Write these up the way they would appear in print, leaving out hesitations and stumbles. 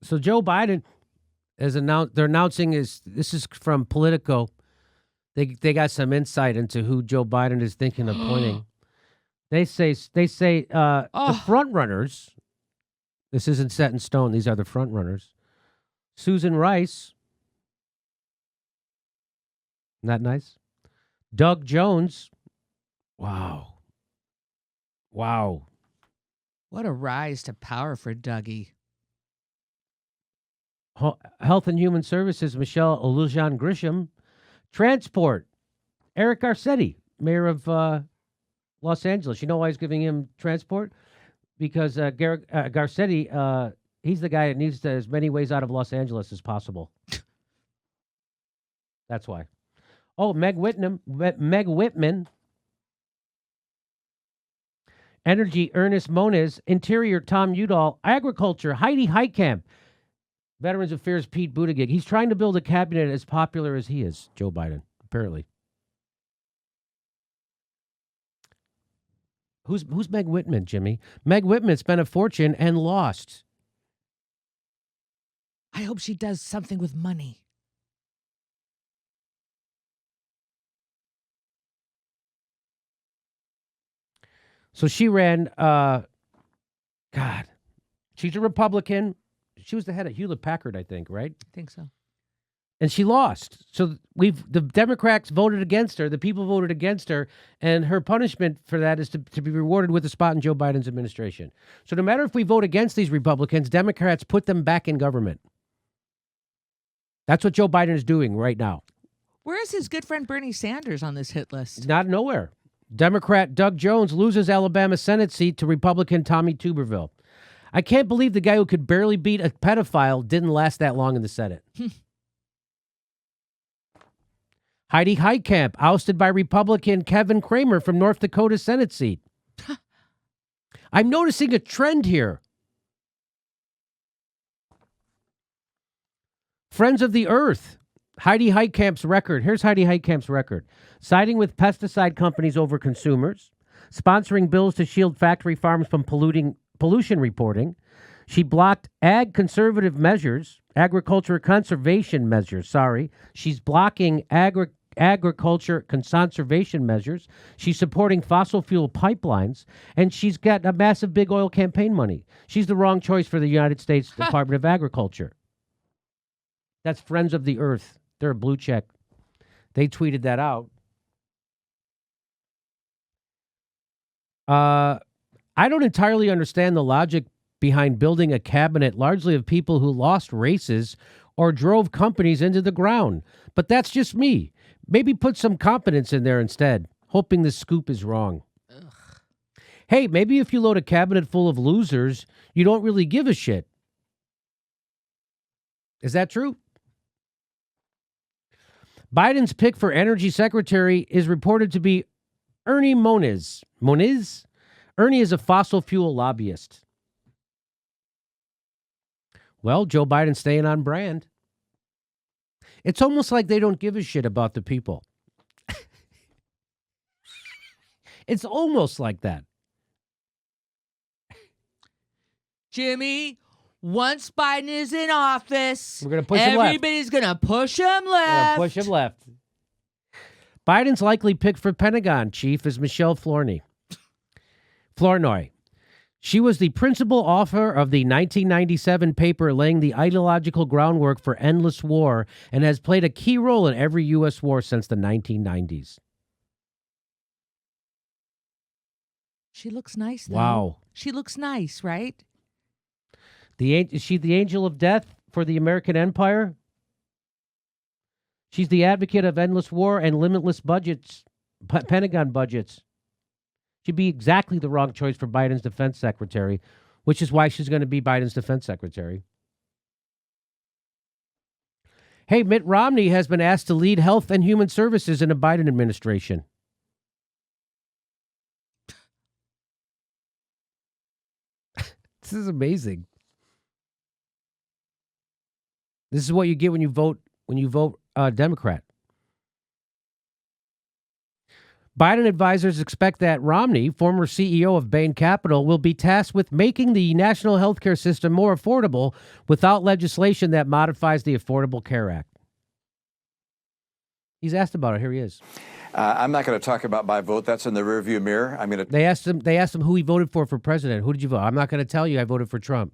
So Joe Biden has announced. They're announcing this is from Politico. They got some insight into who Joe Biden is thinking of appointing. They say the front runners. This isn't set in stone. These are the front runners. Susan Rice. Isn't that nice? Doug Jones. Wow. What a rise to power for Dougie. Health and Human Services, Michelle Olujan Grisham. Transport, Eric Garcetti, mayor of Los Angeles. You know why he's giving him transport? Because Garcetti, he's the guy that needs as many ways out of Los Angeles as possible. That's why. Oh, Meg Whitman. Energy, Ernest Moniz. Interior, Tom Udall. Agriculture, Heidi Heitkamp. Veterans Affairs, Pete Buttigieg. He's trying to build a cabinet as popular as he is, Joe Biden, apparently. Who's Meg Whitman, Jimmy? Meg Whitman spent a fortune and lost. I hope she does something with money. So she ran, she's a Republican. She was the head of Hewlett-Packard, I think, right? I think so. And she lost. So the Democrats voted against her. The people voted against her. And her punishment for that is to be rewarded with a spot in Joe Biden's administration. So no matter if we vote against these Republicans, Democrats put them back in government. That's what Joe Biden is doing right now. Where is his good friend Bernie Sanders on this hit list? Not nowhere. Democrat Doug Jones loses Alabama Senate seat to Republican Tommy Tuberville. I can't believe the guy who could barely beat a pedophile didn't last that long in the Senate. Heidi Heitkamp ousted by Republican Kevin Cramer from North Dakota Senate seat. I'm noticing a trend here. Friends of the Earth. Heidi Heitkamp's record. Here's Heidi Heitkamp's record. Siding with pesticide companies over consumers. Sponsoring bills to shield factory farms from pollution reporting. She blocked agriculture conservation measures. She's blocking agriculture conservation measures. She's supporting fossil fuel pipelines. And she's got a massive big oil campaign money. She's the wrong choice for the United States Department of Agriculture. That's Friends of the Earth. They're a blue check. They tweeted that out. I don't entirely understand the logic behind building a cabinet largely of people who lost races or drove companies into the ground. But that's just me. Maybe put some competence in there instead, hoping the scoop is wrong. Ugh. Hey, maybe if you load a cabinet full of losers, you don't really give a shit. Is that true? Biden's pick for energy secretary is reported to be Ernie Moniz. Moniz? Ernie is a fossil fuel lobbyist. Well, Joe Biden's staying on brand. It's almost like they don't give a shit about the people. It's almost like that. Jimmy, once Biden is in office, we're gonna push him left. Everybody's going to push him left. Push him left. Biden's likely pick for Pentagon chief is Michelle Flournoy. She was the principal author of the 1997 paper laying the ideological groundwork for endless war and has played a key role in every U.S. war since the 1990s. She looks nice, though. Wow. She looks nice, right? Is she the angel of death for the American empire? She's the advocate of endless war and limitless budgets, Pentagon budgets. She'd be exactly the wrong choice for Biden's defense secretary, which is why she's going to be Biden's defense secretary. Hey, Mitt Romney has been asked to lead Health and Human Services in a Biden administration. This is amazing. This is what you get when you vote Democrat. Biden advisors expect that Romney, former CEO of Bain Capital, will be tasked with making the national healthcare system more affordable without legislation that modifies the Affordable Care Act. He's asked about it. Here he is. I'm not going to talk about my vote. That's in the rearview mirror. They asked him who he voted for president. Who did you vote? I'm not going to tell you I voted for Trump.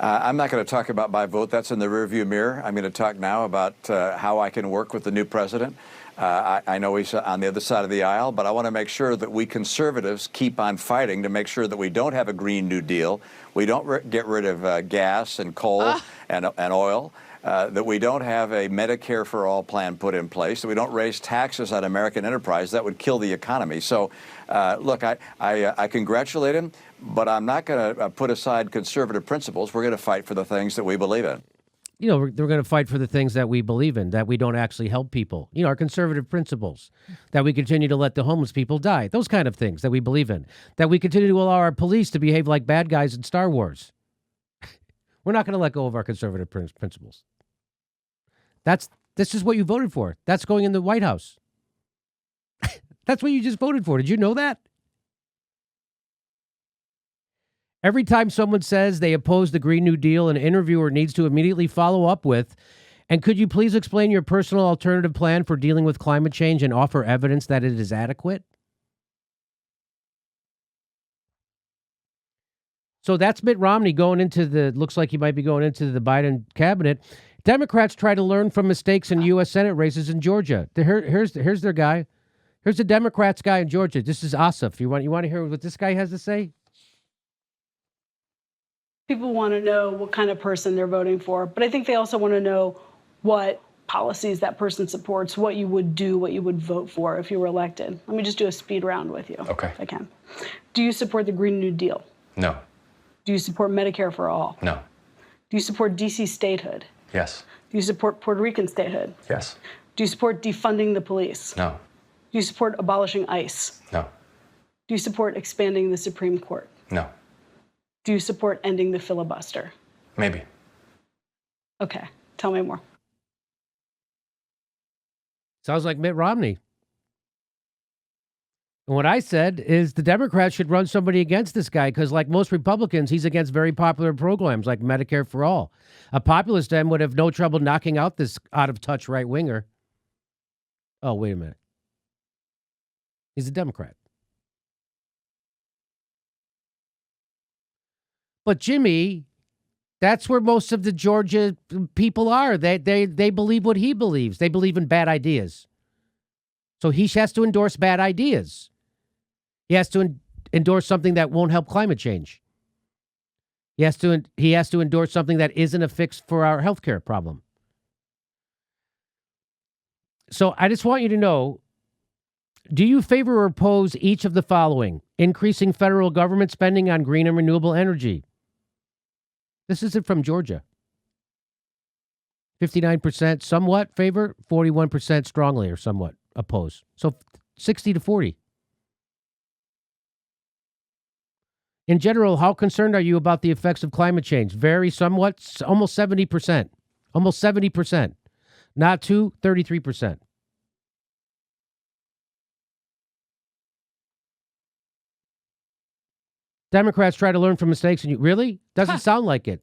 I'm not going to talk about my vote. That's in the rearview mirror. I'm going to talk now about how I can work with the new president. I know he's on the other side of the aisle, but I want to make sure that we conservatives keep on fighting to make sure that we don't have a Green New Deal, we don't get rid of gas and coal and oil, that we don't have a Medicare for all plan put in place, that we don't raise taxes on American enterprise. That would kill the economy. So, look, I congratulate him, but I'm not going to put aside conservative principles. We're going to fight for the things that we believe in. You know, we're going to fight for the things that we believe in, that we don't actually help people. You know, our conservative principles, that we continue to let the homeless people die, those kind of things that we believe in, that we continue to allow our police to behave like bad guys in Star Wars. We're not going to let go of our conservative principles. This is what you voted for. That's going in the White House. That's what you just voted for. Did you know that? Every time someone says they oppose the Green New Deal, an interviewer needs to immediately follow up with, and could you please explain your personal alternative plan for dealing with climate change and offer evidence that it is adequate? So that's Mitt Romney looks like he might be going into the Biden cabinet. Democrats try to learn from mistakes in U.S. Senate races in Georgia. Here's their guy. Here's the Democrats guy in Georgia. This is Asif. You want to hear what this guy has to say? People want to know what kind of person they're voting for, but I think they also want to know what policies that person supports, what you would do, what you would vote for if you were elected. Let me just do a speed round with you, if I can. Do you support the Green New Deal? No. Do you support Medicare for all? No. Do you support D.C. statehood? Yes. Do you support Puerto Rican statehood? Yes. Do you support defunding the police? No. Do you support abolishing ICE? No. Do you support expanding the Supreme Court? No. Do you support ending the filibuster? Maybe. Okay, tell me more. Sounds like Mitt Romney. And what I said is the Democrats should run somebody against this guy because, like most Republicans, he's against very popular programs like Medicare for All. A populist Dem would have no trouble knocking out this out-of-touch right-winger. Oh, wait a minute. He's a Democrat. But Jimmy, that's where most of the Georgia people are. They believe what he believes. They believe in bad ideas. So he has to endorse bad ideas. He has to endorse something that won't help climate change. He has to endorse something that isn't a fix for our healthcare problem. So I just want you to know, do you favor or oppose each of the following? Increasing federal government spending on green and renewable energy. This isn't from Georgia. 59% somewhat favor, 41% strongly or somewhat oppose. So 60 to 40. In general, how concerned are you about the effects of climate change? Very somewhat, almost 70%. Almost 70%. Not to 33%. Democrats try to learn from mistakes, and you really doesn't sound like it.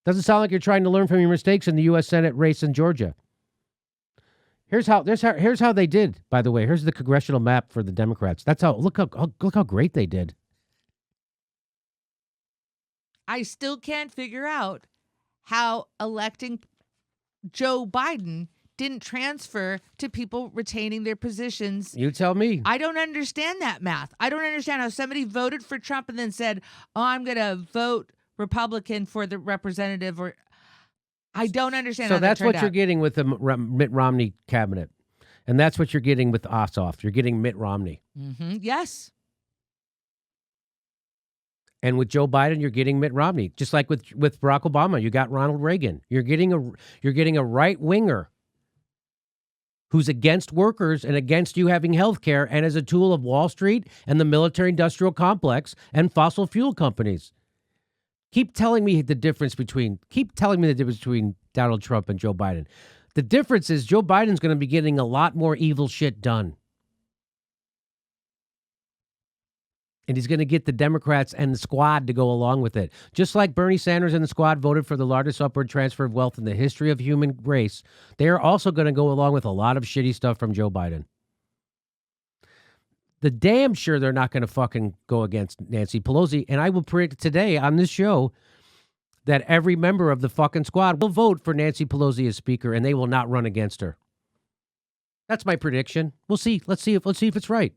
Doesn't sound like you're trying to learn from your mistakes in the U.S. Senate race in Georgia. Here's how they did. By the way, here's the congressional map for the Democrats. That's how look how great they did. I still can't figure out how electing Joe Biden didn't transfer to people retaining their positions. You tell me. I don't understand that math. I don't understand how somebody voted for Trump and then said, "Oh, I'm going to vote Republican for the representative." Or I don't understand. So how that's that what turned you're out. getting with the Mitt Romney cabinet, and that's what you're getting with Ossoff. You're getting Mitt Romney, Yes. and with Joe Biden, you're getting Mitt Romney. Just like with Barack Obama, you got Ronald Reagan. You're getting a right winger who's against workers and against you having health care and as a tool of Wall Street and the military-industrial complex and fossil fuel companies. Keep telling me the difference between Donald Trump and Joe Biden. The difference is Joe Biden's going to be getting a lot more evil shit done. And he's going to get the Democrats and the squad to go along with it. Just like Bernie Sanders and the squad voted for the largest upward transfer of wealth in the history of human race, they are also going to go along with a lot of shitty stuff from Joe Biden. The damn sure they're not going to fucking go against Nancy Pelosi. And I will predict today on this show that every member of the fucking squad will vote for Nancy Pelosi as speaker, and they will not run against her. That's my prediction. We'll see. Let's see if it's right.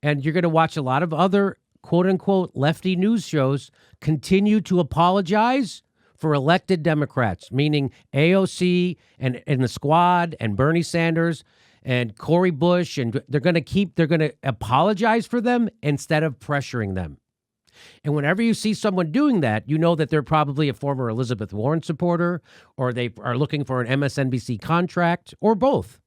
And you're going to watch a lot of other quote-unquote lefty news shows continue to apologize for elected Democrats, meaning AOC and the squad and Bernie Sanders and Cory Bush, and they're going to apologize for them instead of pressuring them. And whenever you see someone doing that, you know that they're probably a former Elizabeth Warren supporter, or they are looking for an MSNBC contract, or both.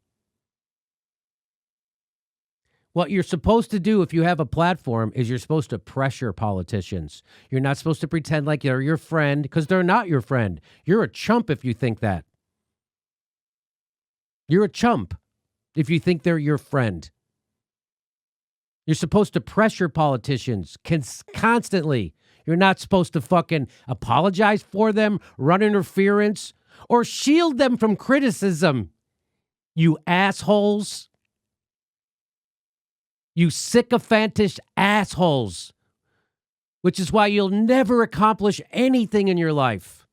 What you're supposed to do if you have a platform is you're supposed to pressure politicians. You're not supposed to pretend like they're your friend, because they're not your friend. You're a chump if you think that. You're a chump if you think they're your friend. You're supposed to pressure politicians constantly. You're not supposed to fucking apologize for them, run interference, or shield them from criticism. You assholes. You sycophantish assholes. Which is why you'll never accomplish anything in your life.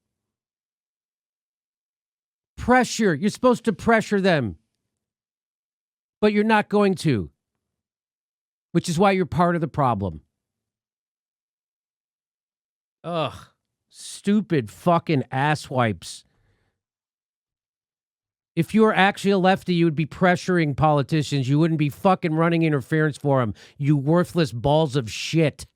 Pressure. You're supposed to pressure them. But you're not going to. Which is why you're part of the problem. Ugh. Stupid fucking asswipes. If you were actually a lefty, you would be pressuring politicians. You wouldn't be fucking running interference for them. You worthless balls of shit.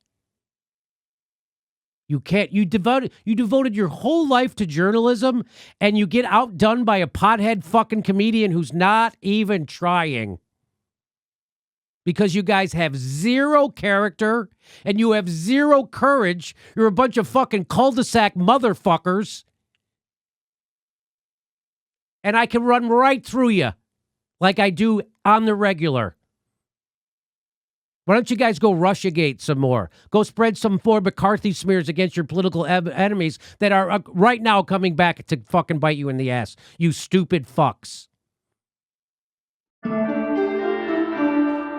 You devoted your whole life to journalism, and you get outdone by a pothead fucking comedian who's not even trying. Because you guys have zero character and you have zero courage. You're a bunch of fucking cul-de-sac motherfuckers. And I can run right through you like I do on the regular. Why don't you guys go Russiagate some more? Go spread some more McCarthy smears against your political enemies that are right now coming back to fucking bite you in the ass. You stupid fucks.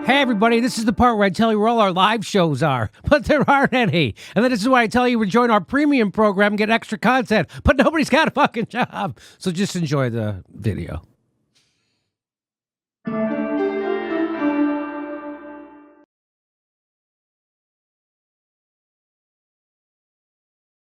Hey, everybody, this is the part where I tell you where all our live shows are, but there aren't any. And then this is why I tell you to join our premium program and get extra content, but nobody's got a fucking job. So just enjoy the video.